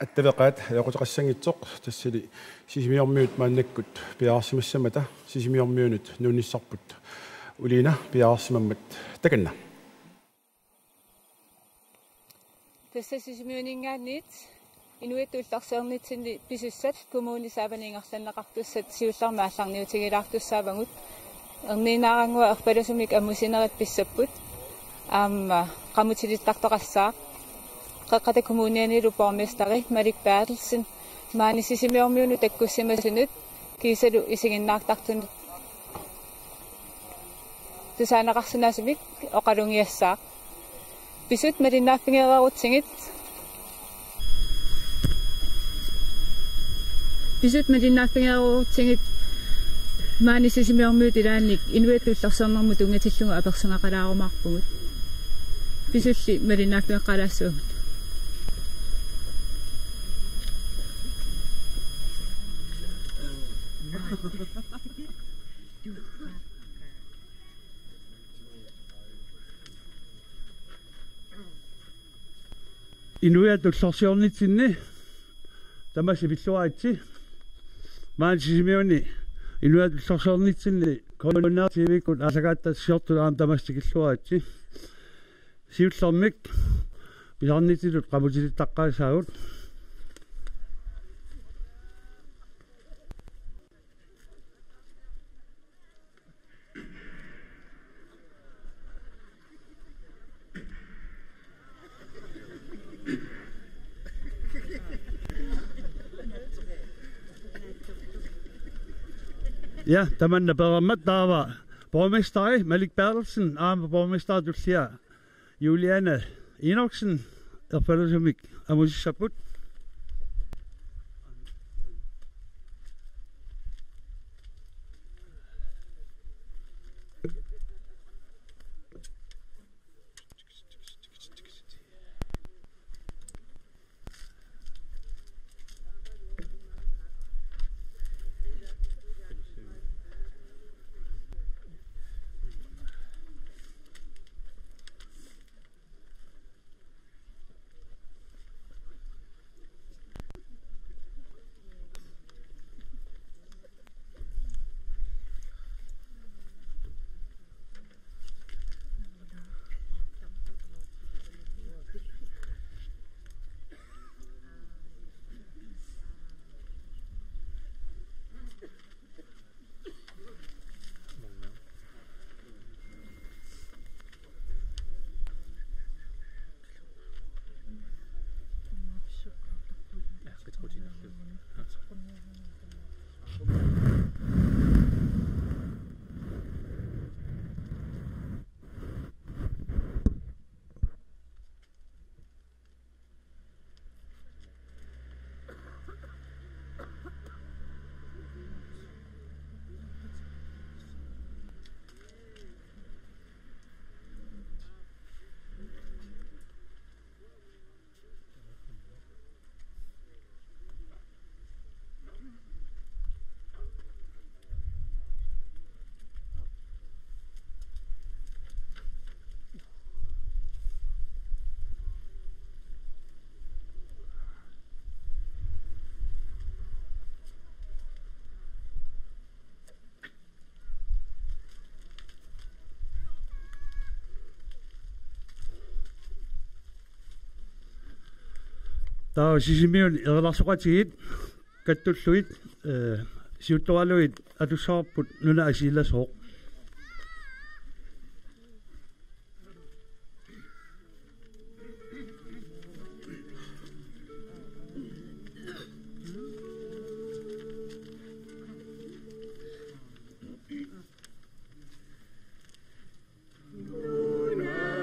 аттавеқаат яқутеқассангитсоқ тассали сисимиормиут мааннаккут пиаарсимассамата сисимиормиунут нуниссарпут улина пиаарсимаммат таканна тасса сисимиунингаанниит инуиттуулларсеернитсинни писуссат коммунисааванингерланнеқартуссат сиуллармаалларниутигилаартуссаавагут эрнинаарангуа ерпалусумик аммусинерат писсаппут аама qamutilittaqtoqassaaq qaqqata kommunianilu bormestari Malik Bertelsen maani sisimiormiunu takkussimasunut kiisalu isiginnaartartunut tusaanaqarsunaasumik oqalungiassaaq pisut malinnaaffingeerarutsigit maani sisimiormiut ilaannik inuittullarsernermut ungatillugu apersungaqalaarumaarpugut pisulli malinnaaffingeqqalaassuugut Inuittullarsiornitsinni tamasipilluaitsi maanissimiuni inuittullarsiornitsinni kolonnaativikut asagaattassortulaam tamassikilluaitsi siullermik pisarnitilut qamutilittaqqaasaagut Ja, tamanna perammat taava borgmesteri Malik Bertelsen aama borgmester tullia Juliane Enoksen erpalusumik amusissaput Taa sisimiun erlarsuqatigit kattulluit siuttoraluit atussaarput nuna asiillasoq Nuna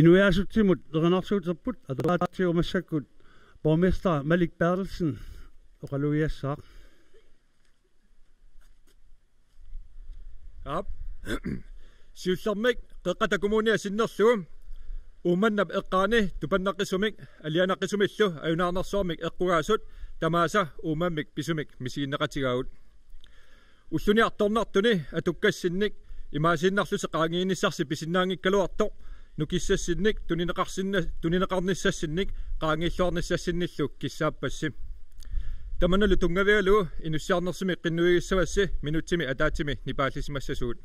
inuiasutsimut eranarsuuterput ataqaatiumassakut borgmester Malik Bertelsen oqaluiassaaq. Ja. Siullarmik qeqqatakumuni asinnerlugum uumannap eqqaani tupannaqisumik alianaqisumillu ayunaarnersuarmik eqqugaasut tamaasa uumammik pisumik misiinneqatigaut ulluniartornartuni atukassinnik imaasinnarlusi qaangiinissarsi pisinnaangikkaluartoq nukissassinnik tunineqarnissassinnik qaangiilluarnissassinillu kissaappassi tamanalu tungavialu inussiarnersimi qinnuigissavassi minutsimi ataatimi nipaallissimassasuut.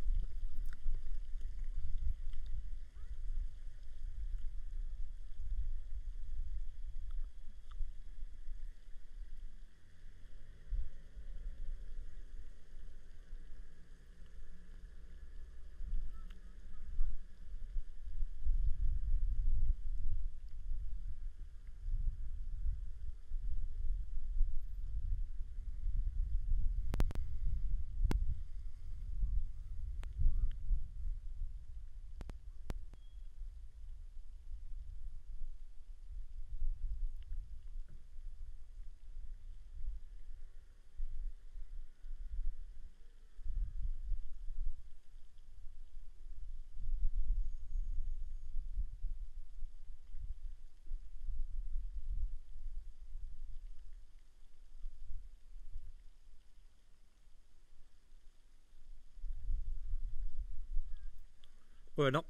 Bueno.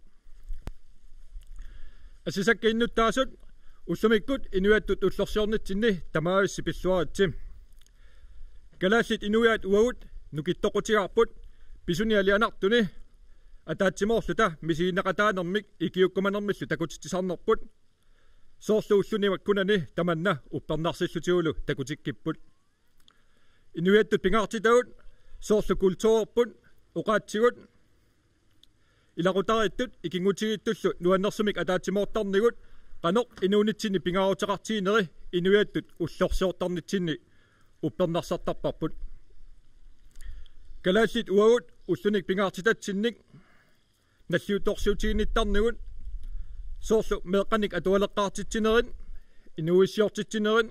Asisakkiinnuttaasut ussumikut inuattut ullorsiornitsinni tamaavissi pilluaritsim. Kalaallit inuaat uagut nukittoqutigaarput pisuni alianartuni ataatsimorluta misiinnaqataanermik ikiukkumanermillu takutittisarnerput soorlu ullunimak kunani tamanna upparnarsillutiulu takutikkiput. Inuattut pingaartitagut soorlu kultuurput uqaatsigut ilaqutarittut ikingutigittullu nuannersumik ataatsimortarnigut qanoq inuunitsinni pingaarutaqartiineri inuattut ullorsiortarnitsinni uppernarsartarparput kalaallit uagut ullunik pingaartitatsinnik nalliutorsiutiginnittarnigut soorlu meeqqanik atualeqqaartitsinerin inuissiortitsinerin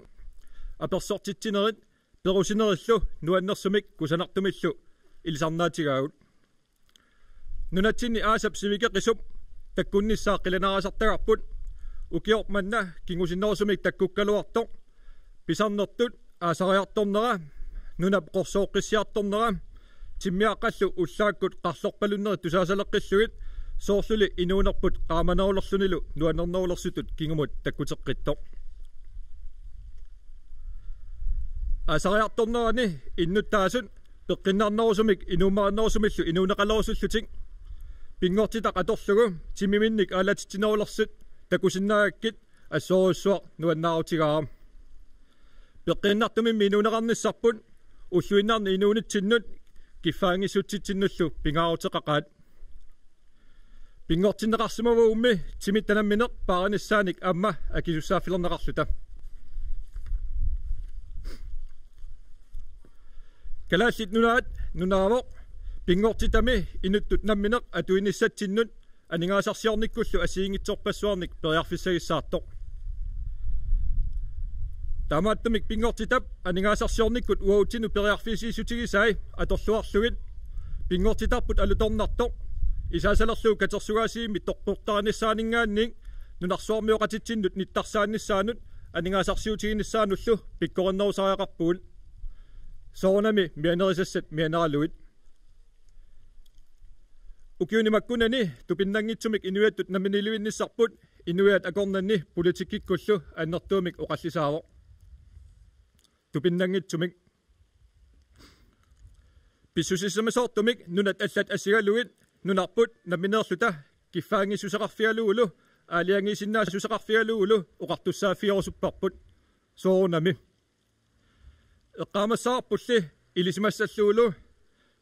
apersortitsinerin perusinerillu nuannersumik kusanartumillu ilisarnaatigagut nunatsinni aasap simikeqisup takkunnissaaqqilanarasartagarput ukiormanna kingusinnersumik takkukkaluartoq pisarnertut aasariartornera nunap qorsooqqissiartornera timmiaqqallu ullaakkut qarlorpalunneri tusaasaleqqillugit soorluli inuunerput qaamanerulerlunilu nuannernerulersutut kingumut takkuteqqittoq aasariartornerani innuttaasun peqqinnaarnerusumik inuummarannerusumillu inuuneqalorsullutik pingortitaq atorlugu timiminnik aalatittinerulersut takusinnaagakkit assoorussuaq nuannaarutigaa peqqinnartumimmi inuuneqarnissarput ulluinnaarni inuunitsinnut kiffaangissuttitsinnullu pingaaruteqaqaat pingortinneqarsimavuummi timittanammineq paaranissaanik amma akisussaafilerneqarluta kalaallit nunaavoq pingortitami inuttut nammineq atuinissatsinnut aningaasarsiornikkullu asiingitsorpassuarnik periarfissagissaartoq tamaattamik pingortitap aningaasarsiornikkut uautinu periarfisiisutigisai atorluarlugit pingortitarput alutornartoq isaasalerluu katersugaasiimmi tortortaranissaaninggaanning nunarsuarmiuqatitsinnut nittarsaannissaanut aningaasarsiutiginissaanullu pikkorennerusariaqarpuul soornami mianerissassat mianeraluit ukiunimakkunani tupinnangitsumik inuattut naminiluinnissarput inuat akornanni politikkikkullu annertuumik oqallisaavoq tupinnangitsumik pissusissamasoortumik nunat allat assigaluit nunarput namineerluta kiffaangissusaqarfialuulu aaliangisinnaassusaqarfialuulu oqartussaafiorusupparput soornami eqqaamassaarpulli ilisimassalluulu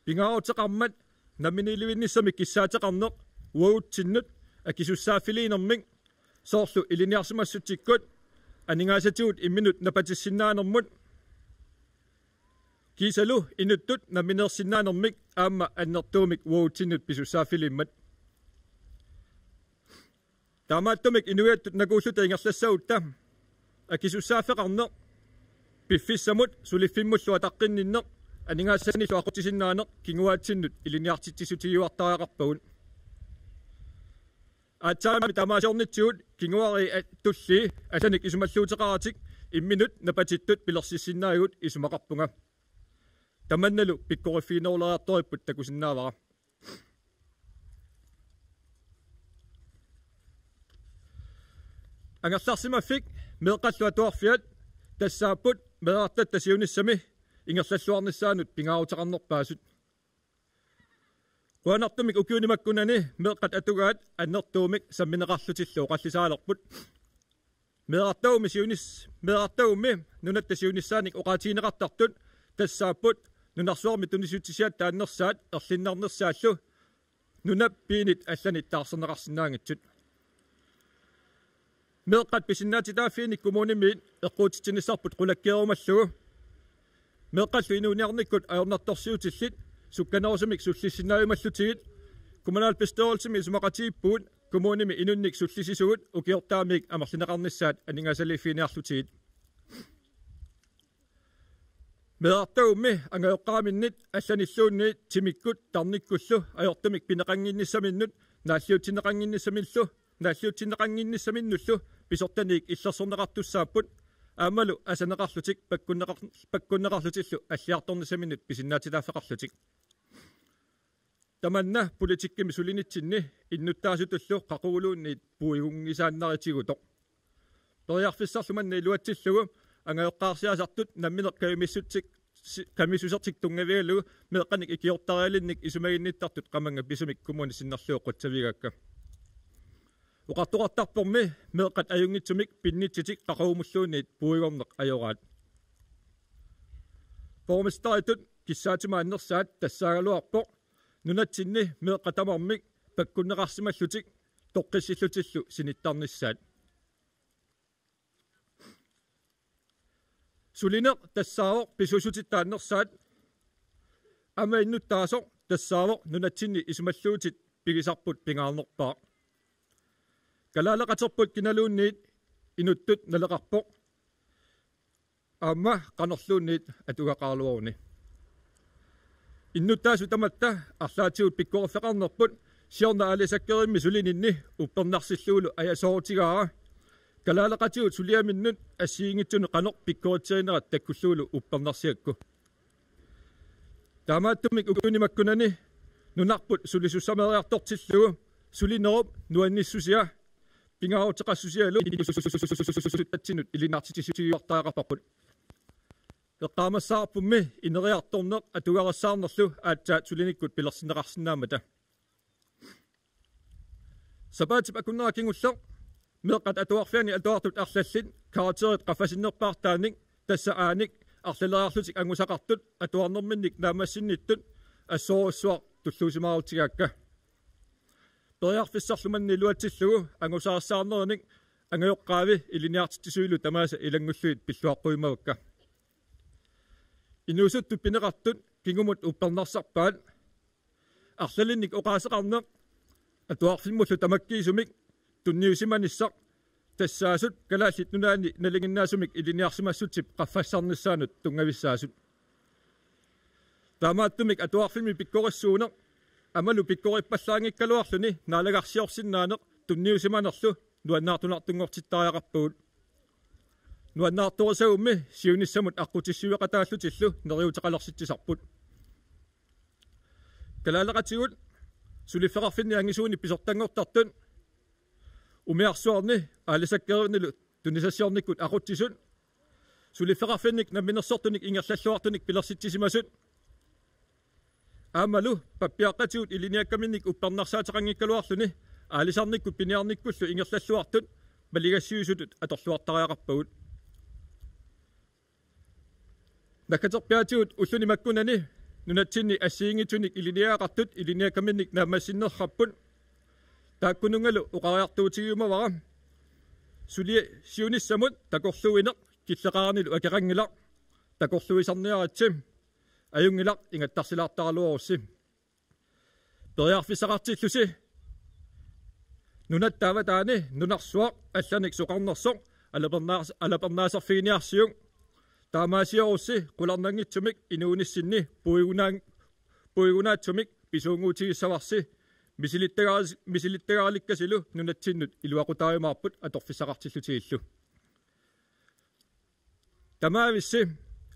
pingaaruteqarmat naminiluinnissamik kissaateqarneq uagutsinnut akisussaaffiliinermik soorlu iliniarsimassutikkut aningaasatigut imminut napatissinaanermut kiisalu inuttut namineersinnaanermik aamma annertuumik uagutsinnut pisussaaffilimmat Taamaattumik inuiattut nakuulluta ingerlassagutta akisussaaffeqarneq piffissamut suliffimullu ataqqinninneq aningaassanillu aqutisinnaanaq kinguaatsinnut iliniartitsisutigiuartariaqarpagun aatsaami tamaasiornitsugut kinguari tulli asanik isumalluuteqaratik imminut napatittut pilersissinnaagut isumaqarpunga tamannalu pikkoriffiineruleriartoripput takusinnaavara angerlarsimaffik meeqallu atuarfiat тассааппут мерартат тасиунissami ингерллуарнissaанут пингаарутеқарнерпаасут куанартумик укиунимаккунани меэққат атугаат аннертуумик самминеқарлутиллуу қаллисаалерпут мерартауми сиунис мерартауми нунат тасиунissaаник оқаатиинеқартартут тассааппут нунарсуарми тунисутисиат тааннерсаат ерлиннарнерсааллу нунап пиинит алланит таарсернеқарсинаангитсут meeqqat pisinnaatitaafiinik kumuunimiit eqquutitsinissarput qulakkiarumalluu meeqqallu inuuniarnikkut ajornartorsiutillit sukkanerusumik sullissinnaayumallutigit kommunal beståelsemi isumaqatiippuut kumuunimi inunnik sullisisugut ukiortaamik amerlineqarnissaat aningasaliiffiiniarlutigit meeartaummi angajoqqaaminnit allanilluunniit timikkut tarnikkullu ajortumik pineqanginnissaminnut naalliutineqanginnissamillu нааллиутсинеқангинниссаминнуллу писортаник иллерсорнеқартуссааппут аамалу асанеқарлутик паккуннеқарлутиллу аллиарторнисаминут писиннаатилааффеқарлутик таманна политиккими сулинитсинни иннуттаасутуллу қақуулуунниит пуигунгисааннаритигутоқ периарфиссарлуманна илуатсиллугу ангаёққарсиасартут намминеқ кавимиссутсик камисусертик тунгавиалугу меэққаник икиортариалинник исумагинниттартут қаманга писумик кумуни синнарлуоққутсавигакка uqartuqartarpormi meeqqat ajungitsumik pinnitsitик qaqaumulluunniit puigorneq ajoraat pormestaritut kissaatimaanersaat tassaaгаluarpoq nunatsinni meeqqatamarmik pakkunneqarsimallutik toqqissillutillu sinittarnissaat sulineq tassaaroq pisuusutittaannersaat ama innuttaasoq tassaaroq nunatsinni isumalluutit pigisarput pingaarnerpaa kalaalaqaterput kinaluunniit inuttut naleqarpoq aamma qanerluunniit atugaqaaluaruni innuttaasu tamatta arlaatigut pikkorifeqarnerput siorna alisakkerimmi sulininni uppernarsilluulu ajasoorutigaa kalaalaqatigut suliaminnut assiingitsunu qaneq pikkoritseerinerat takkulluulu uppernarsiakku taamaattumik ukunimakkunani nunarput sulisussameriartortillugu sulinerup nuannissusia pingaarutеқассусиалу татсинут илинартитисутигиуартаақарпарпут эққаамассаарпумми инериарторнеқ атугарассаарнерлу аатсаат сулиниккут пилерсинеқарсинаамата сапаатип акуннеракингуллеқ меэққат атуарфиани атуартут арлаллит каратерит қаффасиннерпаартааник тасса ааник арлалериарлутик ангусақартут атуарнерминник наамассинниттут ассооруссуар туллуусимаарутигаакка периарфиссарлуманни луатсиллугу ангусаарсаарнерник ангаёққаави илиниартитсуилу тамааса илангуллуит пиллуаққуимавакка инуусутту пинеқартут кингумут уппернарсарпаат арлалинник оқаасеқарнеқ атуарфиммуллу тамаккиисумик тунниусиманиссақ тассаасут калааллит нунаани налингиннаасумик илиниарсимассутип қаффассарниссаанут тунгависсаасут таамааттумик атуарфими пиккориссуунеқ амалу пиккориппаллаангиккалуарлуни наалагарсиорсиннаанеқ тунниусиманерлу нуаннаартунартунгортиттариақарпугут нуаннаарторисагумми сиунissамут аққутиссуиқатааллутиллу нериутеқалерситсисарпут калаалеқатигут сулиффеқарфинни ангисууни писортангортартун умиарсуарни аалисаккерунилу тунисассиорниккут ақутсисут сулиффеқарфинник намминерсортуник ингерллаллуартуник пилерситсисимасут аамалу паппиаққатигут илиниаккаминник уппернарсаатеқангиккалуарлуни аалисарниккут пиниарниккуллу ингерллаллуартут малигассиусутут аторлуартариақарпагут накатерпиатигут уллуни маккунани нунатсинни ассиингитуник илиниаақартут илиниаккаминник наамассиннерраппут тааккунунгалу уқариартуутигиумавара сули сиуниссамут такорлуинеқ киллеқарнилу акерангилақ такорлуисарниаратсим аюнгилақ ингаттарсилаартаралуарусси периарфиссақартиллуси нунаттааватаани нунарсуақ алланик соқарнерсоқ алапернаасарфигиниарсиуг таамаасиорусси қуларнангитсумик инуунissинни puigunaatсумик писуунгуутигиссаварси мисилиттагааликкасилу нунатсиннут илуақутааюмаарпут аторфиссақартиллутигиллу тамаависси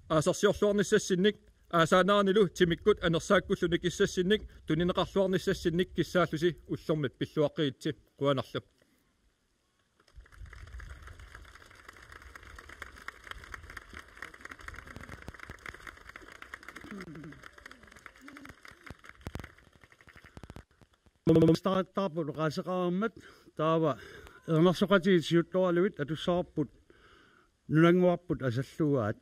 аасарсиорлуарниссассинник аасаанаарнилу тимиккут анерсааккуллуник иссассинник тунинеқарлуарниссассинник киссааллуси уллормат пиллуаққиитси қуанарлу Starttarput qaasaqarammat taava ernersoqatiit siuttoraluit atussarput nunanguarput asallugaat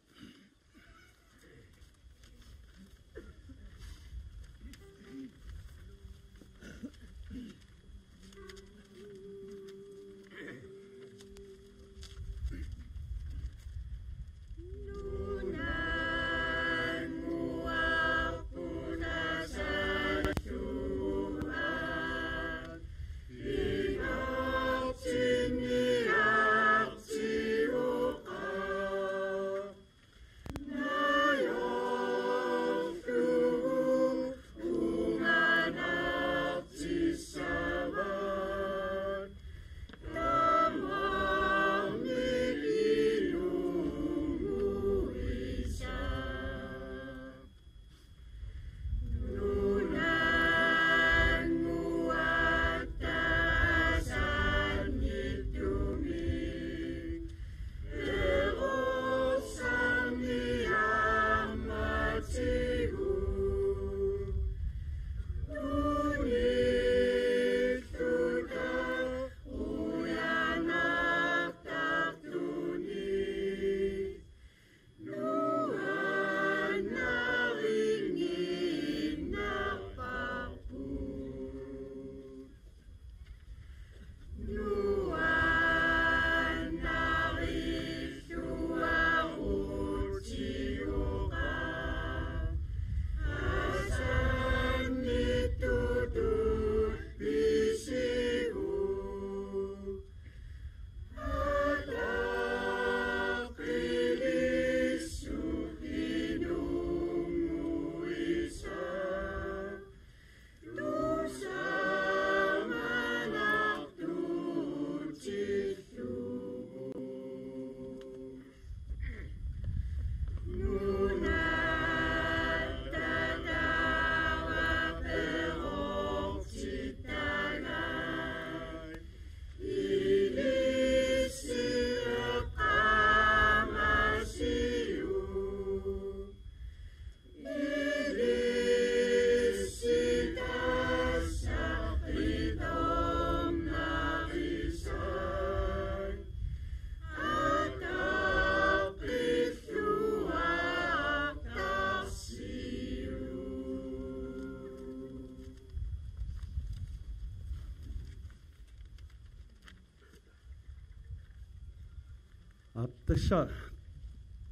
Tässä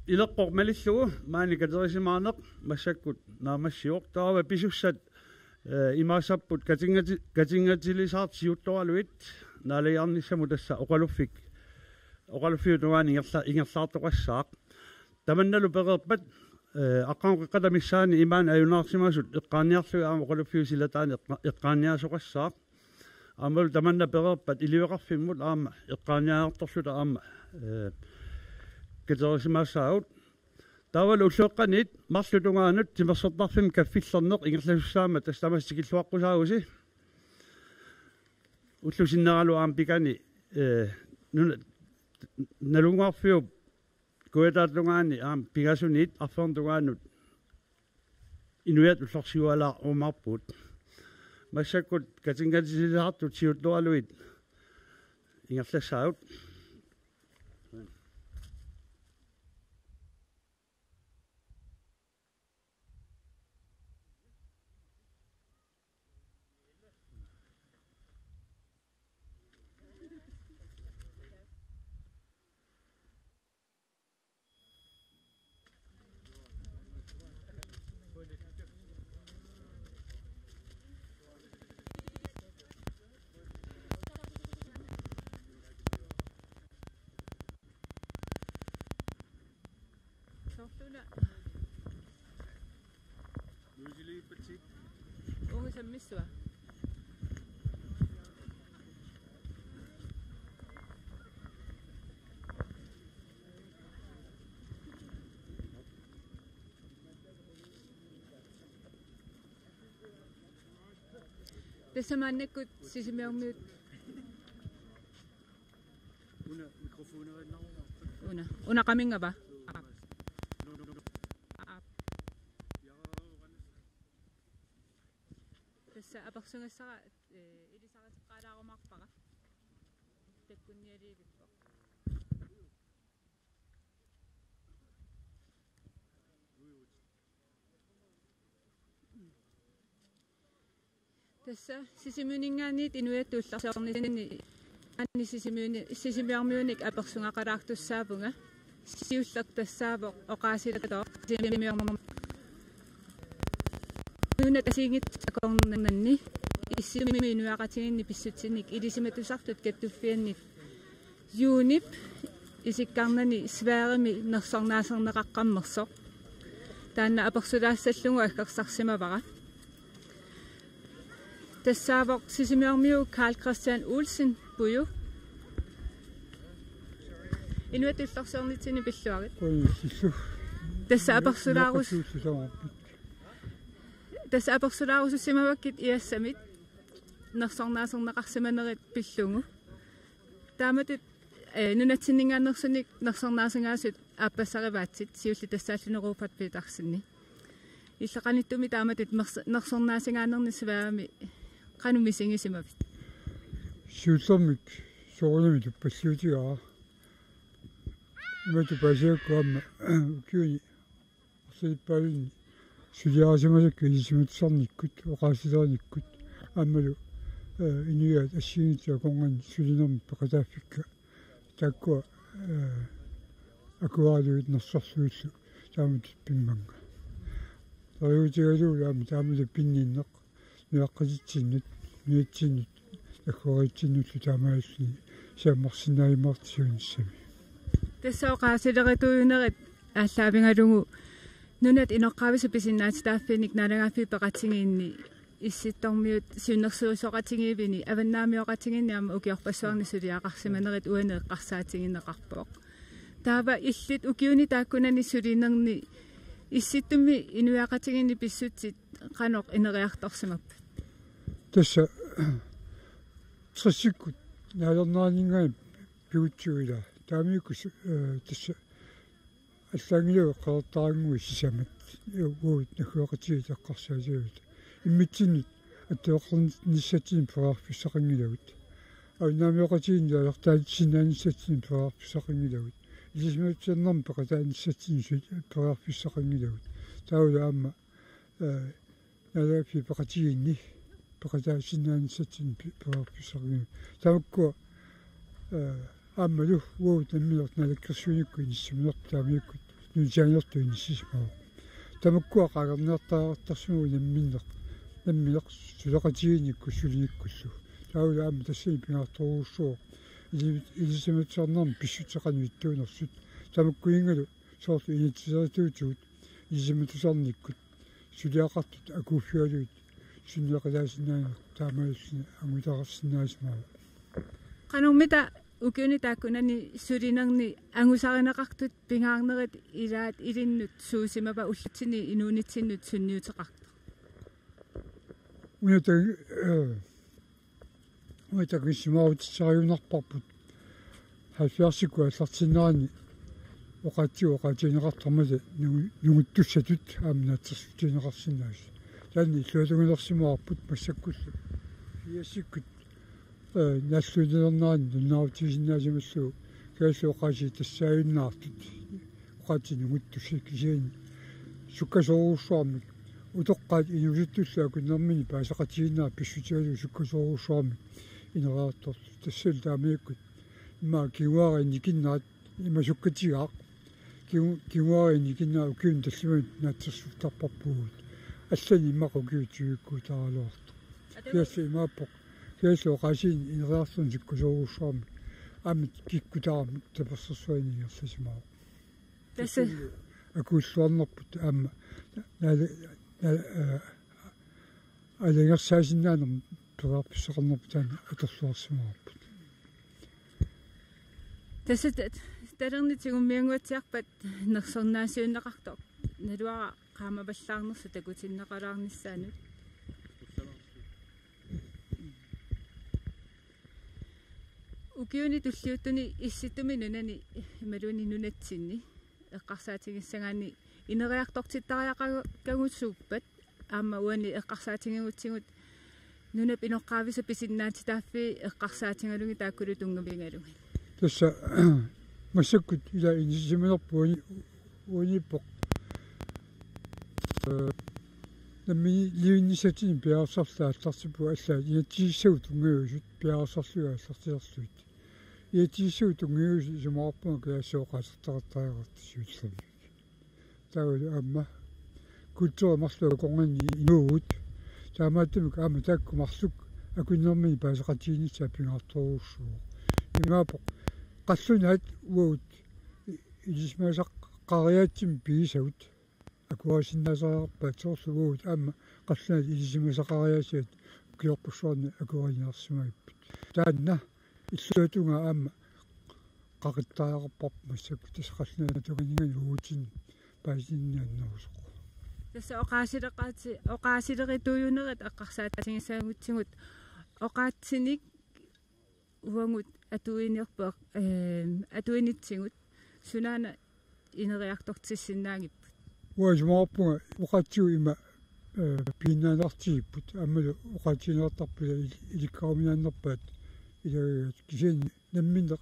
ilaqormalillugu maani katerisimaarneq massakkut naamassiuq taava pisussat imaasapput katingatilisaatsiuttoraluit naalajarnissamu tassa oqaluffiutugaani ingerlaartoqassaaq tamannalu peqerpat aqaanqeqatamissaani imaan ajunaarsimasut eqqaaniarluga aama oqaluffiusilataani eqqaaniasoqassaaq aamalu tamanna peqerpat iliueqarfimmut aama eqqaaniaartorluta aama katerisimaassaut taavalu ullueqqaniit marlutungaanut timersortarfim kaffillerneq ingerlasussaama tastamastikilluaqqusaagusi ullusinneralu aam pikani nalungaarfiu kuetaatlungaani aam pigasuniit arferntungaanut inuiat ullorsiualaa umarput massakkut katingatisisaartut siuttualuit ingerlassaut Unge sammissuа. Tässä mannekut sisimiormiut. Una kaminga ba? Tässä apaksungassara ilisaqaalaaqumaqpaqa. Takkunnialiivippo. Tässä sisimyningaanniit inuiattuullarsornisini anni sisimiormiunik apersungaqalaartussaapunga siullak tassaavoq oqaasilatoo sisimiormum nunat asiingit akornanni issimi inuaqatiginni pissutinik ilisimatusartut kattuffiannik юунip isиккарнани сваарими нерсорнаасернеқаққаммерсоқ таанна аперсулаассаллугу аккерсарсимавара тассаавоқ сисимиормиу Карл Christian Olsen буйу инуатулларсуарнитсини пиллуарит тасса аперсулаарусуссимаваккит иассамит нерсорнаасернеқарсиманерит пиллугу тааматит нунатсиннингааннерсуник нерсорнаасангаасут ааппассариваатсит сиулли тассааллунеруупат питарсинни иллеқаниттуми тааматит нерсорнаасангаанерни сваами qanumisigissimavit siullermik soornami tuppassiutigaa imatu pasiakkaamma ukiuni arsilippaалunni suliaasimasakka ilisimatusarnikkut oqaasilaanikkut aammalu inuyaat assiingitia kongan sulinermi peqataaffikka taakkua akuaaluit nersarsuullu taamutut pimmanga tariutigaluulaami taamulu pinninneq nuaqqasitsinut nuatsinnut аккуаритсиннуллу таамаалли сааммарсинааимаартисуунissami тассаоqaasilerituunerит ааллаавингалугу нунат инеққавису писиннаатитааффиник налагааффи пеқатсигиинни исситтормиут сиуннерсуусоқатигиивини аваннаамиоқатигинниама укиорпассуарни сулиақарсиманерит уанеэққарсаатигиннеқарпоқ таава иллит укиуни тааккунани сулинерни исситтуми инуяақатигинни писсутсит qanoq инериарторсимаппа тасса трассиккут наалернаанингай пиутсуила таамиикус тасса аллаангилуа qeertaarangui сисамат уут нахуақатиги теққарсаасиут иммитсиннут аттеоққарниссатин пуаарфиссақангилагут авнаамиоқатигин ялертаатсинааниссатин пуаарфиссақангилагут илисмаутсернерм пеқатааниссатин пуаарфиссақангилагут таула аама надафи пеқатигинни пеқатаасинааниссатин пуаарфиссақангилагут тааккуа ааммалу уут наммилерт налаккерсуникку иниссимнерт таамииккут нуутианерту иниссисмаа тамаккуа qaagerneertaartarsugu наммилеқ сулеқатигиникку сулиниккуллу таула аама тассини пингаарторуussуо илисиматсарнерм писсутеқануиттуунерсут тамаккуингалу соорту инитсисаатуутуут илисиматусарниккут сулиақартут акууффиалуит суннеқалаасинаана таамааллини агутарерсинаасмаа qanumita ukiuni taakkunani sulinерни ангусаринеқартут пингаарнерит илаат илиннут суусимапа уллатсини инуунитсиннут сунниутеқарта уятагиссимаутиссариунарпарпут хафиарсикку аллартиннаани оқаатиинеқартармали нугуттуссатут аамнаатсерсутиинеқарсинаас таанни иллуалугулерсимаарпут массаккуллу фиассиккут нааллуилернаани нунаутисиннаасималлу кааллу оқаси тассааюннаартут оқаатинугуттуссак кисиани суккасоруусsuarmik утоққаат инусуттуллааку нермини паасақатигиннаа писсутигалу суккасоруусsuarmik инераартор тассал таамиаккут имаа киуаариникиннаат имасуккатигаақ киуаариникиннаа укиун таллимат наатсерсуттарпарпугут аллани имақукиутигикку таалуарто киасси имааппоқ киаслу оқасиин инераартун суккасоруусsuarmik аамит киккутаармик таперсерсуанингерласимаа тасса акууллуарнерпут аама алингерсаасиннаанерм пераарписсақарнерпут таана аторлуарсимаарпут тасат талернитигуммиангуатсиарпат нерсорнаасиуннеқартоқ налуара qaamavallаарnersu takutinneqalaarnissaanut ukiuni tulliuttuni issitumi nunani imaluuni nunatsinni eqqarsaatigissangaani ineriartortittariaqagussuuppat aamma uani eqqarsaatigingutsigut nunap inoqqaavisa pisinnaatitaaffi eqqarsaatingalungi taakkulu tungamiingalungi тасса массаккут ила инисиминерпу уаниппоқ намми ливиннисатин пиарсарлаалларсипу аллаа иатсииссагу тунгиусут пиарсарлуа аллартилерлуит иатсииссагу тунгиус сумаарпуна каасооқаасертаратариартисуиллами таули амма культура марлуа конгани инуут таамааттумик аама таакку марлук акуннэрмини паасеқатиинисса пингаартуруссуу имаапоқ қаллунаат уут илисмаасақ қариаатсим пигисагут акуасиннасаарпаат соорлугуут аама қаллунаат илисимасақариасиат киорпуссуарни акуаниарсимаиппут таанна иллуатунга аама қақиттариақарпарп массакку тасақаллунаат туганингани уутин паасиннианнерусоқ тасса оqaасилеритуйунерат аққарсаатасигиссаагутсигут оqaатсиник уангут атуинерпеқ атуинитсигут сунаана инериартортиссинаагиппут уасмаарпунга оqaатсиу има пиннаанартигиппут аммалу оqaатсинеэртарпула иликкаруминааннерпаат илагаат кисиани намминнеқ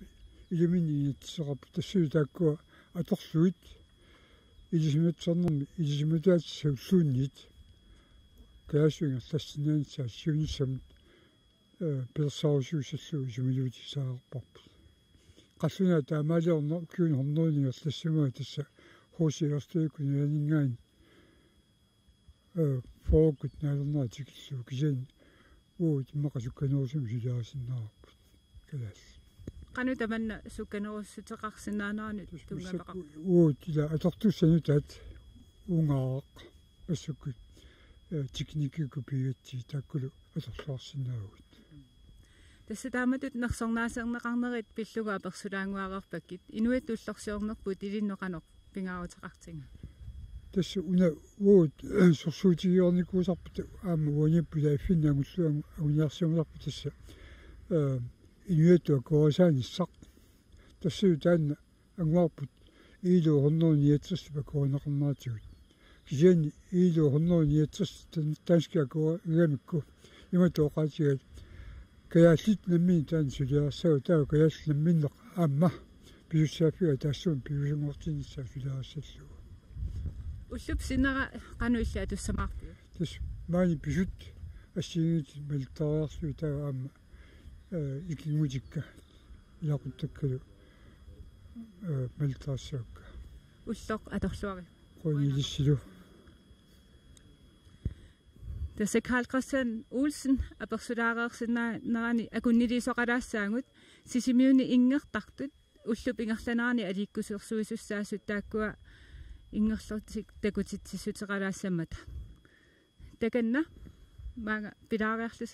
илумини инатсеқарпут тассуи тааккуа аторлуит илисиматсарнерми илисиматаатсауллуунниит каасуингерлассинаанисаа сиунissамут персаусуусаллуу сумилуутисаарпарпут қаллуна таамаалерно киун хорнуунигерлассимаа тасса хоосиерстуиккунианингаан фокут наалернаатикиллуу кисиан уут иммақасукканерусум сулиарасиннаарпут калаас qanu tamanna sukkanerussutеқарсинаанерани тунгавеқа уут ила атортуссанутаат унгаақ ассуккут техникику пиатси таккулу аторлуарсинаагут тасса тааматут нерсорнаасернеқарнерит пиллуга персулаангуаарерпаккит инуит уллорсиорнерпут илиннеқанеқ пингаавутеқартинга тасса уна уут сорсуутигиорникуусарпут аама уаниппула аффиннаагуллуам агуниарсиумасарпут тасса инуитуа коосааниссақ тассуу таанна ангуарпут иилу хорнуuniatсэрс пакуунеқарнаатигут кисиани иилу хорнуuniatсэрс таанскиа коо игамикку иматооқаатигат каяаллит наммини таан сулиарсагу таа каяалл намминнеқ аама пиуссаафига таассуун пиусунгортиниссаа сулиарассаллугу уллуп синнера qanu иллаа туссамаарпиу тас маани писут ассигит малтариарлуи таа аама икингутикка илақуттаккалу малтаассаакка уллоқ аторлуари қоилиссилу тасса Carl Christian Olsen аперсулаарерсиннаани акуннилисоқалаассаангут сисимиуни ингертартут уллуп ингерланаарни аликкусуерсуисуссаассут тааккуа ингерлортик такутитсиссутеқалаассаммата таканна маага пилаариарлус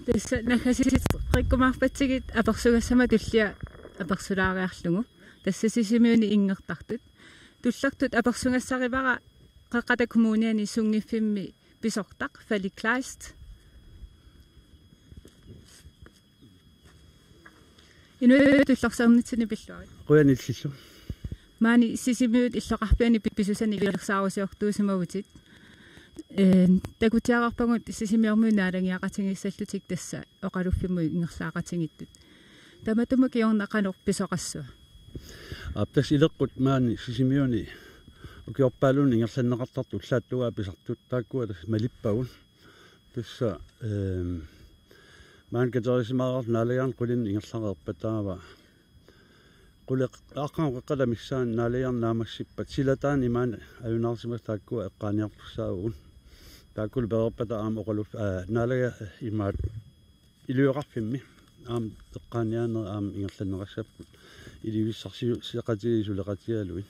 Tässä nähäsit rikkumarpatsigit apersugassama tullia apersulaariarlugu. Tässä sisimiuni ingertartut. Tullartut apersugassarivara qaqqata kommuniani sungiffimmi pisortaq falliklaist. Inuutullarsaarnitsini pilluari. Quyanillissu. Maani sisimiut illoqarpiani pippisusani ilersaarusyortuusimagutit. Takutiararpagut sisimiormuun naalangiaqatingissallutik tassa oqaluffimu ingersaaqatingittut. Tamatuma kiornaqanor pisoqassua. Aptas ileqqut maani sisimiuni ukiorpaalun ingersanneqartartu ullaattugaa pisartut taakkua tas malippagun. Tassa maan katorisimaarar naalagaan qulin ingersaaqerpataava. Quleq aqaaqaqqalamissaan naalagaan naamassippat silataan imaan ayunaarsimas taakkua eqqaaniartussaagun. Taakkul berpata aam oqaluf naalaga imaat iluoqarfimmi aam eqqaaniaaner aam ingersanneqassapput ilivissarsiu siqatiisuleqatialuin.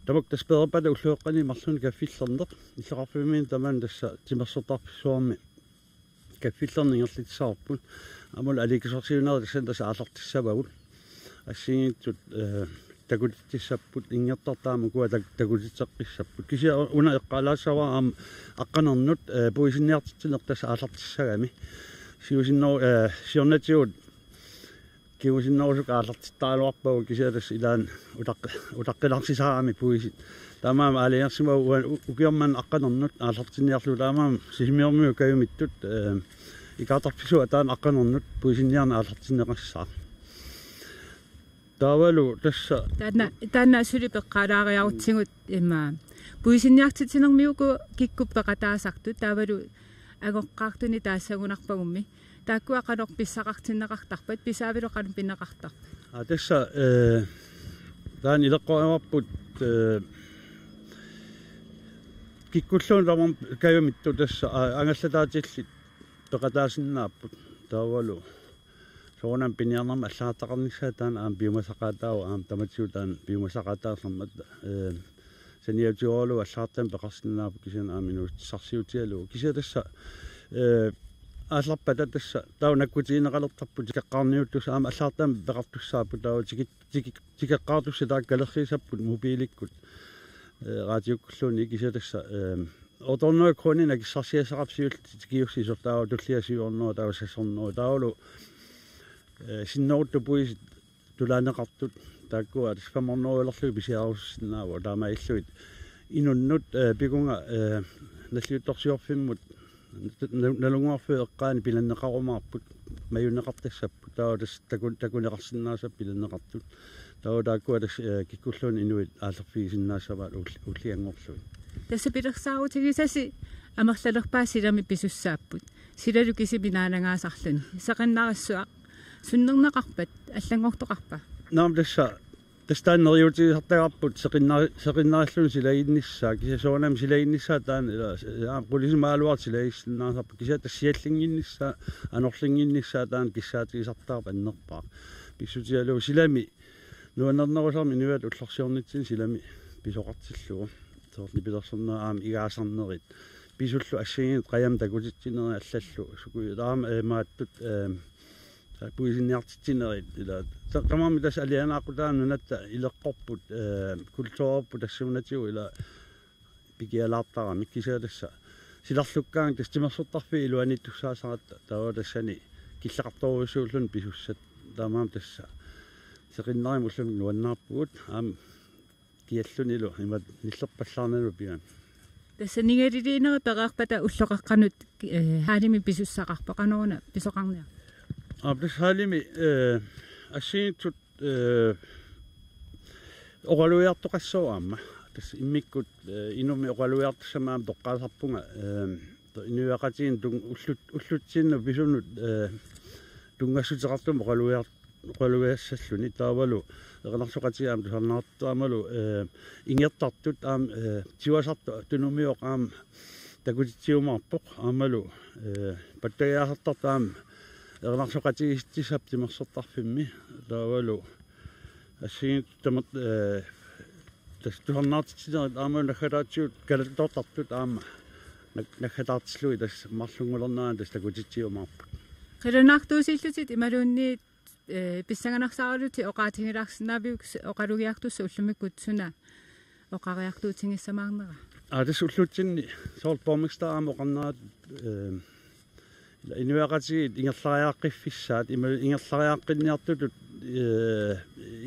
Tamok tas berpata ulluoqqani marlun kaffillerneq illeqarfimmiin tamaan tassa timersortarpissuarmi kaffillerningerlitsaarput amul alikisarsiunaar tassan tassa aallartissavagul ассигиттут такутитсаппут ингертартаама куа такутитсеққиссаппут кися уна эққалаассава аам аққанернут пуисинниартитсинер тасса ааллартиссагами сиусинноо сиорнатиут киусинноорсук ааллартиттаалуарпагу кися тасса илаан утаққиларсисаами пуисит таамаама аалиарсима укиорман аққанернут ааллартинниарлу таамаама сисимиормиу каюмиттут икаатарписуа таан аққанернут пуисинниарна ааллартиннеқассаа Tavalu tässä. Tänä syli peqqaalaaqiarutsingut imma puisinniartitinermiuku kikkuppeqataasartu tavalu agoqqaartuni taassagunarpagummi taakku aqanoq pissaqartinneqartarpat pisaaviloqan pinneqartarp. Tässä taan ileqqoimarput kikkulluun taman kayumittu tässä angallataatiillit peqataasinnaaput tavalu Sonan pinianam allaataqarnissaatan aam piumasaqaataaw aam tamatsiutaan piumasaqaataarlammat saniatuolu allaartan peqarsinnaap kisan aaminuussarsiutialu kisa tassa aallarpata tassa taunakutiineqalertarput kaqqaarniuttus aam allaartan peqartussaaput taaw tikeqqaartussi taakkalerriisapput mobiilikkut raatiukkulluuni kisa tassa otornoi kronina kissarsiasaqarsiult tikiussisortaaw tulliasiuornoo taawassassornoo taawlu sinnoortu puis tulaaneqartut taakkua tasfamornoilerlu pisiarussinaava taamailluit inunnut pikunga nalliuttorsiorfimmut nalunguarfu eqqaani pilanneqarumaarput mayunneqartassapput taawas takuneqarsinnaasap pilanneqartut taawa taakkua tas kikkulluun inuit aallerfiisinnaasavaat ulliangorluit tässä pilersaarutigisasi amerlalerpaasilami pisussaaput silalu kisiminaanangaasarluni saqinnarissuaq sunnerneqarpat allangortoqarpa naam tastaaneriutigisartaqarput seqinnaarallun silaiinnissaa kisasoonam silaiinnissaa taan qulisimaaluart silaiissinnaasarpa kisa tassiallinginnissaa anorlinginnissaa taan kissaatigisartaarpa annerpaa pissutialu silami nuannernerusarmi nuat ullarsiornitsin silami pisoqartillugu soorni pilerserner aam igaasarnerit pisullu assingit qayam takutitsineri allallu sukui taam maattut puisinniartittinerit ila tamami tas alianaaqutaannunatta ileqqorput kultuorput tassuunatiu ila pikialaartarami kisaatassa silarlukkaan tas timersortarfi iluanittussaasarat tawa tassani killaqartoruisuullun pisussat tamam tassa seqinnarimullu nuannaarpugut aam kiallunilu imat nillerpallarnalu pian tässä ningeriinera peqarpata ulloqaqqanut haalimi pisussaqarpeqanoruna pisoqarnia Abdes halimi assiintut oqaluiartoqassuaamma tas immikkut inumi oqaluiartussamaam toqqaasarpunga inuaqatiin ullutsinnu pisunut tungassutiqartum oqaluiassalluni taavalu eqanarsoqatiaam tusarnaartaamalu ingertartut aam tiwasartu tunumioq aam takutitsiumaarpoq aamalu pattagaartartaam eqanarsoqatigistisap timersortarfimmi taavalu assiin tamat tas tusarnaartitsinerit aamalu nakhataatsiut kalatortartut aama nakhataatisluit tas marlungulernaан tas takutitsiumaarpoq qilunartuusillutit imaluunni pissanganarsaarluti oqaatigilarsinaaviuks oqalugiartussa ullumikut suna oqariartuutingissamаарnera das ullutsinni soort borgmesteraam oqarnaat inuaqati ingerlariaaqqifissaat ingerlariaaqqinniartutut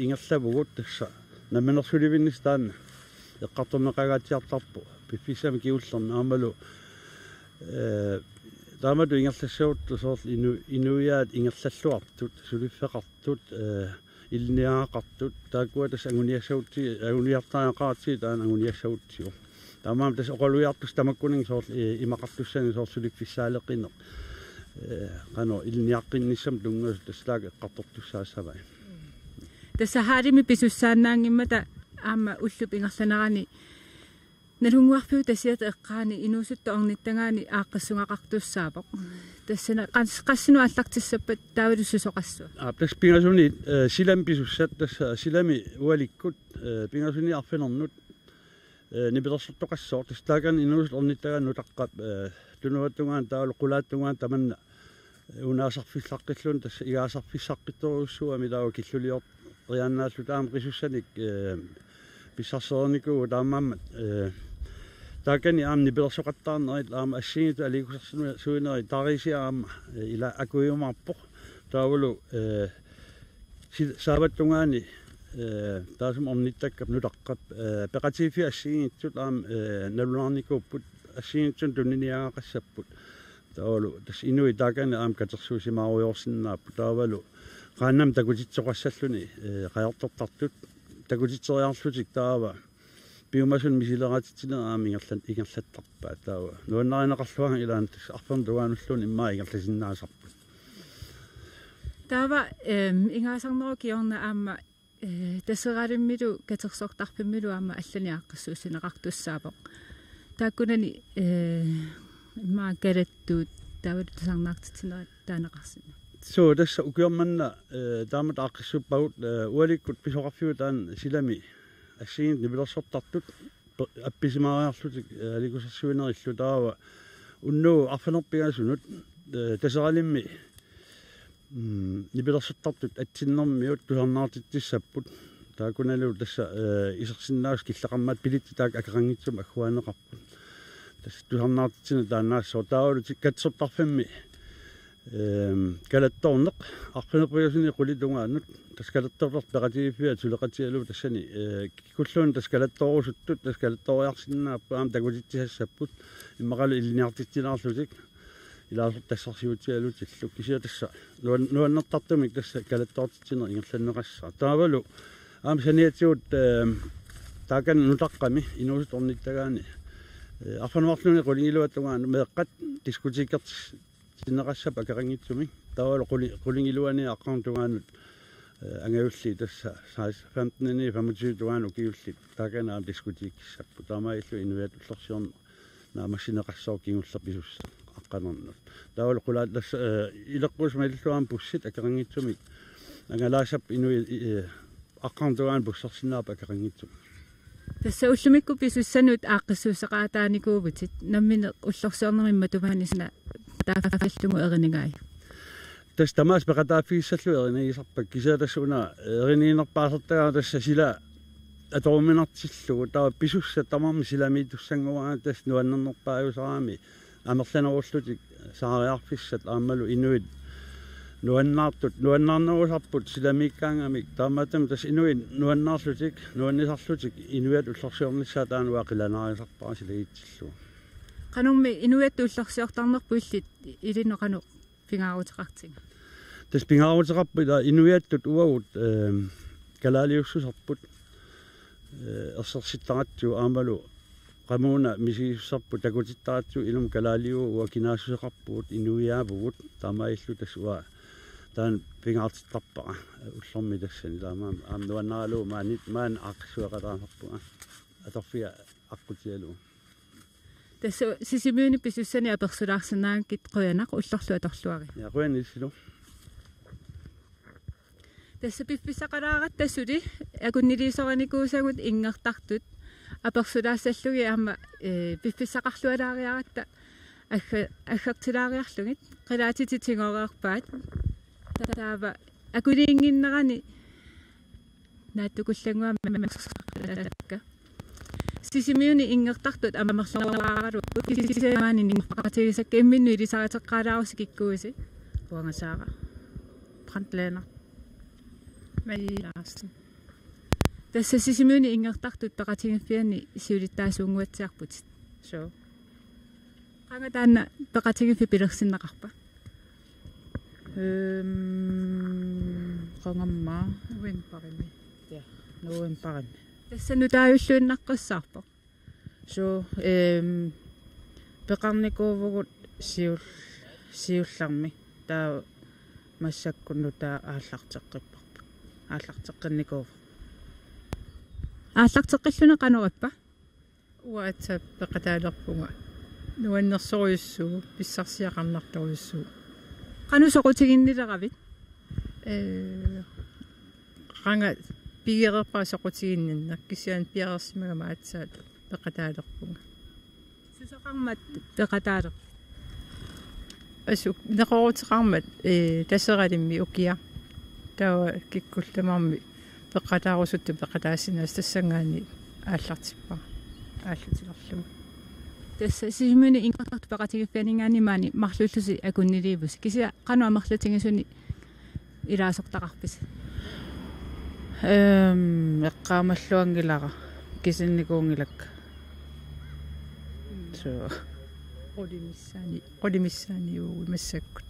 ingerlavugut tassa nammenersulivinnis taanna eqqartorneqagaatiartarpu piffissami kiullerna aamalu taamatu ingerlassavuttu soort inuiaat ingerlalluartut suliffeqartut ilniaaqartut taakua tas anguniassautti anguniartariaqaati taan anguniassauttio taamaam tas oqaluiartus tamakkuning soort imaqartussani soort suliffissaaleqqineq qano ilniaqqinissam tungus taslaaq eqqartortussaassavai tässä haarimi pisussaannaangimmata aama ullup ingerlanerani nalunguarpiu tasiat eqqaani inuusutta ornittagaani aaqqassungaqartussaapoq tassana qassinu allartissappat taavilussusoqassua tas pingasuni silam pisussat tassa silami ualikkut pingasuni arfinernnut nipilersortoqassoor tastaakan inuusut ornittagaan nutaqqap tunuattungaan taaluqulaattungaan tamanna unaasarfillaqqillun tassa igaasarfissaqqittoruussuami taawa killuliort riannaallu taam qisussanik pissarserniku taammaammat taakani aam nipilersoqattaarnerit aama assigitu alikusarsuineri taarisia aama ila akuiumaarpoq taavulu saavattungaani taasum ornittakkap nutaqqap peqatiifi assigitut aam nalunarnikuupput assigitsun tunniniagaaqassapput taavalu tas inui taakani aam katersuusimaaruyorsinnaappu taavalu qaannam takutitsoqassalluni qajartortartut takutitseriarlutik taava piumasun misileratitsinera aam ingerlattarpaa taava nuannarineqarluanga ilaan tas arferntuaanullun immaa ingerlasinnaasarput taava ingaasarnero kiorna aama taseraalimmilu katersortarpimmilu aama allaniaaqqassuusineqartussaapoq taakkunani immaa kalattuut taavalu tasarnaartitsinera taaneqarsina so tässä ukiammanna taamat aaqqissuppagut ualikkut pisoqarfiu taan silami assiin nipilersortartut appisimaariarlutik alikusarsuinerillu taava unnuu arfanerpigasunut taseralimmi nipilersortartut atsinnermiut tusarnaartittissapput taakunalu tassa isersinnaus killaqarmaat pilitti taak akerangitsum akhuaneqarput tassa tusarnaartitsina taannaassoo taavalu katsortarfimmi kalattorneq arfinerpigasuni qulitungaannut tas kalattorlert peqatiiffia tuleqatialu tassani kulluun tas kalattorusuttut tas kalattoriarsinnaappu aam takutittisassapput immaqalu ilniartitsinarlutik ilaasor tassarsiutialu tillu kisia tassa nuannertartumik tassa kalattortitsiner ingerlanneqassa taavalu aam saniatiut taakan nutaqqami inuusut ornittagaani arfanuarluni qulingiluattungaanu meeqqat diskutiikkertis sinneqassap akerangitsumi taavalu qulingiluani aqqartungaanut angayulli tassa 15 tugaan ukiulli taakana aam diskutiikkissappu taamaillu inuat ullersiorna naamassineqassoo kingullerpisussa aqqanernu taavalu qulaat tassa ileqquus mailluaam pussit akerangitsumi angalaasap inui aqqartungaan pussarsinnaap akerangitsumi tässä ullumikku pisussanut aaqqissuuseqaataanikuuvutit nammine ullersiornerimma tumanisna taafallungu erinigay tas tamas peqataaffiissallu eriniisarpak kisiatassuna eriniinerpaasartagaa tassa sila atoruminartillugu tawa pisussa tamarmi silamiitussanguaa tas nuannernerpaajusaraami amerlanerullutik saariarfissat aammalu inuit nuannaarnerusarput silamiikkaangamik taamatam tas inuit nuannaarlutik nuannisarlutik inuat ullersiornissaa taanua qilanaarisarpaa silagiitsillu qanummi inuat ullersiortarnerpullit ilineqanu pingaaruteqartinga tas pingaaruteqarpu ila inuiattut uagut kalaaliussusarput ersersittarattu aamalu qamuuna misiussarpu takutittarattu ilum kalaaliu uakinaasusseqarpuut inuiaavugut taamaillu tas ua taan pingaartittarpaqa ullermi tassani taamaam aamnuannaralu maan aaqqissuaqalaarparpuga atorfia aqqutialu tässä sisimyuni pisussani apersulaarsinnaangkit qoyanaq ullerlu atorluari ja qoyanislu tässä piffissaqalaarattassuli akunniliisoranikuusagut ingertartut apersulaassallugi aama piffissaqarlualaariaratta аггартилаариарлугит qilaatititigoreerpaat taava akuliinginnerani naattukullanguamma sisimiuni ingertartut ammerluaralu kisimaani ninqatigisakka imminnu ilisarateqqaalaarusikikkuusi puangasaara brandlaner malilaarsin tässä sisimiuni ingertartut peqatigiffiani siulittaasuunguatsiarputit so qangataanna peqatigiffi pilersinnaqarpa qangamma uimparimi ja nuimparimi tässä nyt aayulluunnaqqassarpo so peqarnikuuvugut siullarmi taa массаккунну таа ааллартеққиппарпа ааллартеққинникуув ааллартеққиллуне қанериппа уаатса пеқатаалерпунга нуаннерсориуссуу писсарсиақарнарторюссуу қанусоқутигиннилеравит ранга пигерерпаа соқутигиннинна кисиан пиарерсимагама аатсаат пеқатаалерпунга сусақармат пеқатаалер асу нақорутеқармат тассераалимми укиа таа киккулламарми пеқатаарусутту пеқатаассинаас тассангаани ааллартиппаа ааллутилерлугу tässä sisimiuni inqartartu peqatigiffianingaanimaani marlullusi akunniливус кися qanu amerlutigisuni ilaasortaqarpis эққаамаллуангилара кисинникуунгилакка so qodimissani uimassakku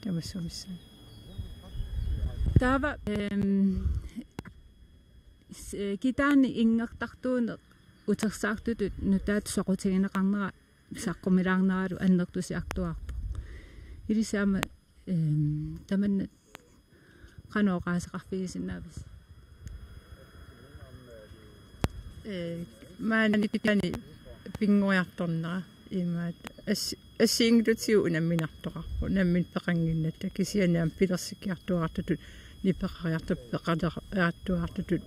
tamassumissani taava kitaani ingertartuune utersaartutut nutaat soqutigineqarnera saqqumilаарneralu annertusiartuarpo ilisaama tamanna qanoqaaseqarfigisinnaavис maani kitani pinguiartornera имаат ассиинглутиу унамминартоқарпу наммин пеқангиннатта кисианаам пилерсикиартуартутут нипеқариартуп пеқалерааттуартутут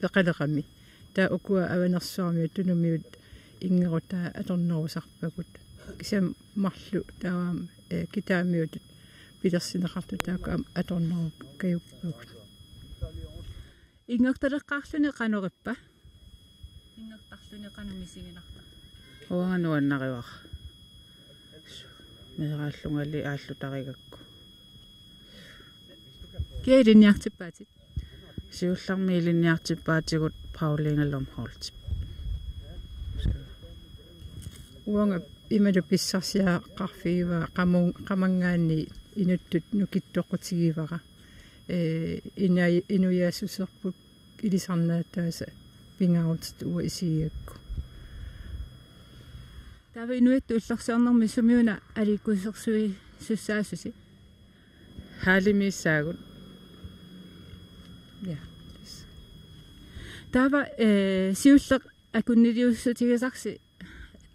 пеқалерами таа укуа аванерсуарми тунумиут ингерутаа аторнерусарпагут кисиам марлу тааваам китаамиутут пилерсинеқарту тааку аторнеру каюппугут ингерталеққарлуни қанериппа ингертарлуни канумисигинарта уангануаннаривар мерааллунгали ааллутаригакку кееринниартиппаатит сиулларми илинниартиппаатигут паулингаллум холтип уанга ималу писсарсиааққарфигива қамангаани инуттут нукиттоқутигивара инуяасусерпут илисарнаатааса пингаутт уисиакку тава инуит уллерсиарнэрми сумиуна аликкусерсуи суссаасуси хаалимиссаагут я тава сиуллер акуннилиуссутигисарси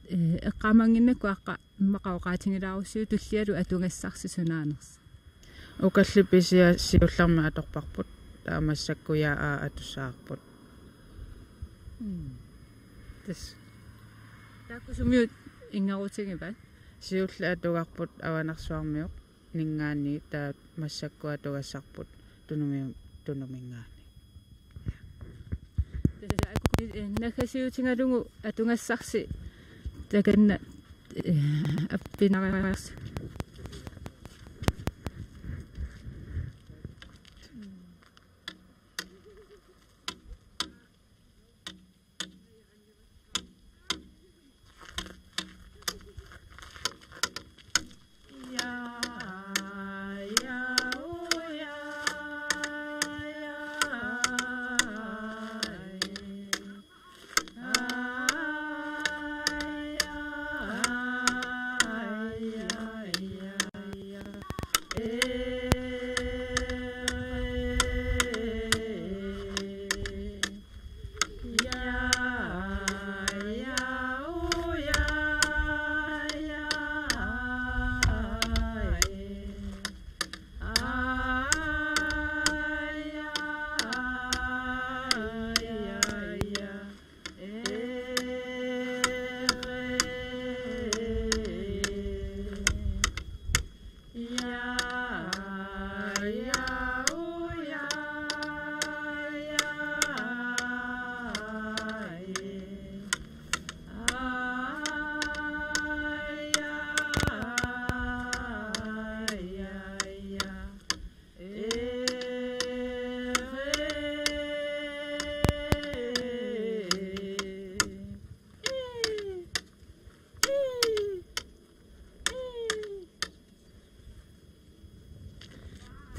эққамангиннакку аққа иммақаоқаатингилааруссуу туллиалу атунгассарси сунаанерс укаллиписиа сиулларми аторпарпут таамассаккуяа атуссаарпут тэс такусумиут ингерутигибат сиулла атугарпут аванарсуармиоқ нингаани таа массаккуа тугассарпут тунумингаани нахасиутингалугу атунгассарси таканна аппинараарс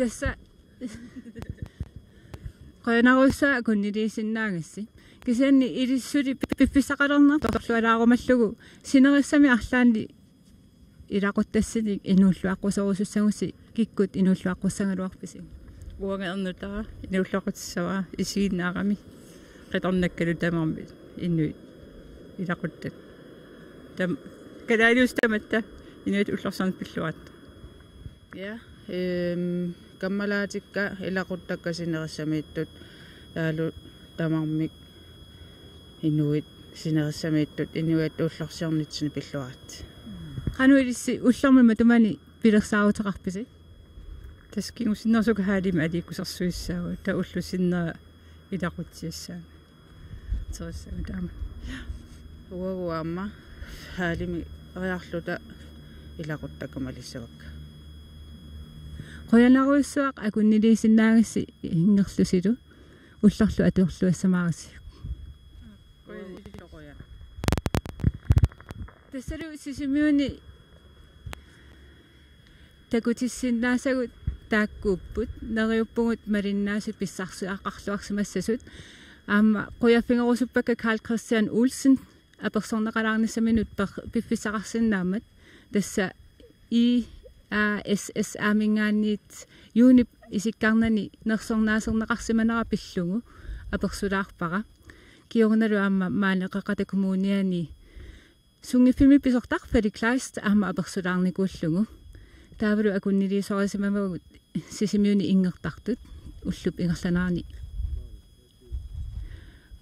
tässä qoyanarussa kunniliisinnaangassi kisanni ilissuli pippissaqalerna torlualaarumallugu sinerissami arlaanni ilaqottassini inuulluaqqusorisussangusi kikkut inuulluaqqussangaluarpisi uangeernutara inuulluaqutissavaa isiinnaarami qitornakkalu tamarmi innuit ilaquttat tam kalaaliustamatta inuit ullorsanut pilluat ja kammalaatikka ilaquttakkasineriссамиittут taalu tamarmik inuit sinerissamiittut inuit ullorsiornitsini pilluat qanuilissi ullermima tumani pilersaaruteqarpisi taskiingusinnersuka haalima aliikkusarsuissaagu ta ullusinnera ilaqutiassaami terissaagu taama uaguaamma haalimi ariarluta ilaquttakkamalissavakka qoyanaruissuaq akunniliisinnaangassi ingerlusilu уллерлу атуерлуассамаарисси тассалу сисимиуни такутиссиннаасагут тааккууппут нериуппугут малиннаасут писсарсуаққарлуарсимассасут аама қуяффингерусуппака Carl Christian Olsen аперсорнеқалаарниссаминут пиффисақарсиннаамат тасса IASS амингаанниит юунип исиккарнани нерсорнаасернеқарсиманера пиллугу аперсулаарпара киорнаlu аама маанеқақата коммуниани сунгиффими писортарфали класт аама аперсулаарникууллугу таавалу акуннилисорисимамагут сисимиуни ингертартут уллуп ингерланаани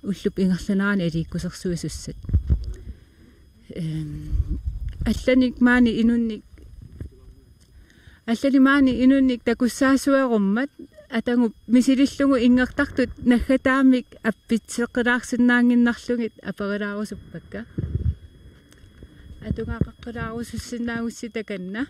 алииккусерсуисуссат алланик маани инунник такуссаасуеруммат атангу мисилиллугу ингертартут наггатаамик аппитсеққилаарсинаангиннарлугит аперилаарусуппакка атунгааққилаарусуссинаагусситаканна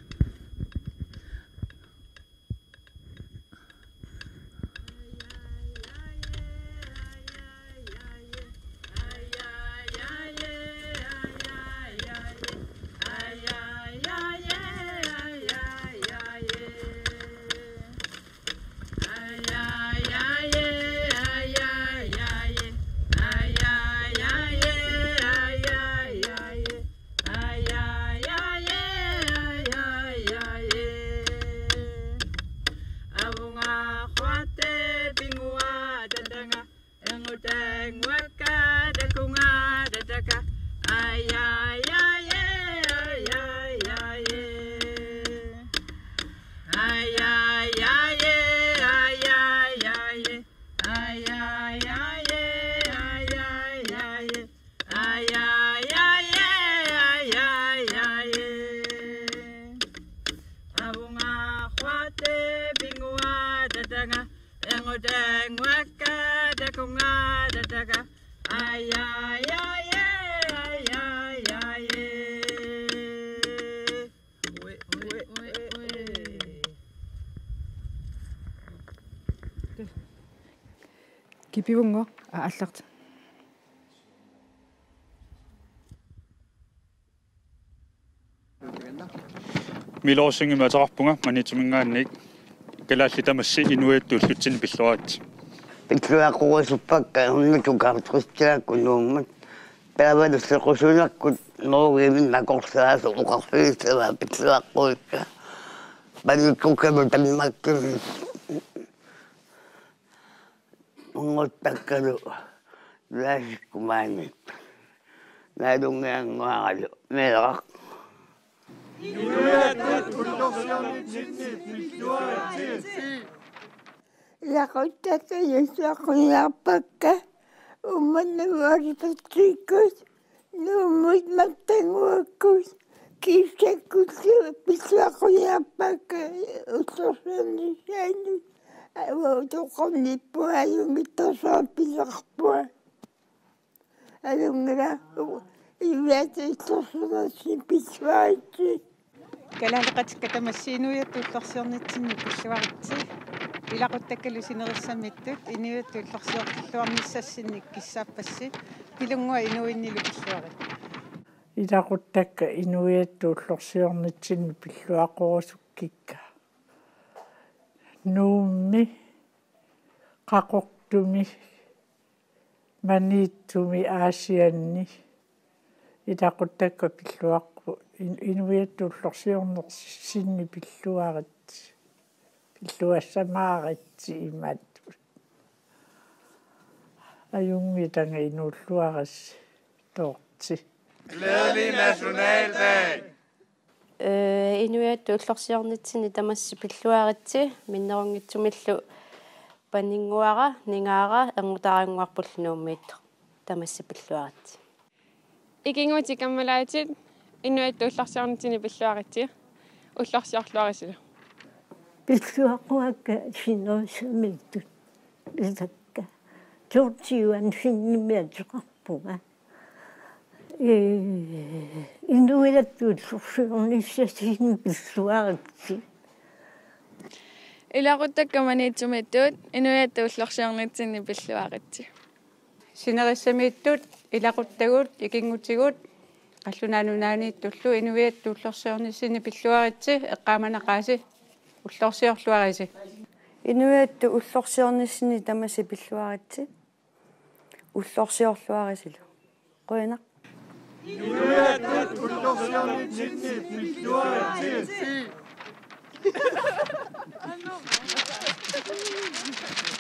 кипивунго аалларт милоосингиматарпунга манитимингаанник калааллитамасси инуиаттууллутсини пиллуаат пиллуаққуусуппакка уннутукартристиаккунууммат паавалуссеқусунаккут ноогиимин накорсаасу уқарфиисава пиллуаққуикка баликкуккаму таммаккин унготтаккалу лаасиккумаанит наадунгеангуаралу меэрақ Laqutata yasaquyarpakka ummannavuaripatsikkus nuumut mattanguakkus kiissakkussu pisuaquyarpakka usorsannissaanut toqornippua ayungittorsaa pisarpua alungala iuata issorsanassi pisuaitsi калаалеқатикка тамассиинуиаттуулларсиорнитсинни пиллуаритси илақуттаккалусинерissамиттут иниуаттуулларсиортиллуарниссассинник киссааппасси пилунгуа инуиннилу пиллуари илақуттакка инуиаттуулларсиорнитсинни пиллуақорусуккикка nuummi qaqortumi maniittumi aasianni itaquttakka pilluaqpu inuiattuullorsiornersinni pilluarit pilluassamaaritsi imat ajungi tanga inuulluaras toorti Glædelig nationaldag! Inuiattuullorsiornitsini tamassi pilluaritsi minnerungitsumillu paninguara ningaara angutaranguarpullunuummiitto tamassi pilluaritsi Ikinguti kammalaatit inuiattuullorsiornitsini pilluaritsi ullorsiorluarisulu pilluaquakka sinerusamiittut isakka tuutiuan finnimiatuqarpuga inuiattuullorsiornissasin pilluaritsi Ilaquttakkamaniitsumittuut inuiattuullorsiornitsini pilluaritsi Sinerissamiittut ilaquttagut ikingutigut qallunanunaaniittullu inuiattuullorsiornissini pilluaritsi eqqaamanaqaasi ullorsiorluarisi Inuiattu ullorsiornissini tamassi pilluaritsi ullorsiorluarisilu qoinaq Inuiattu ullorsiornitsini pilluaritsi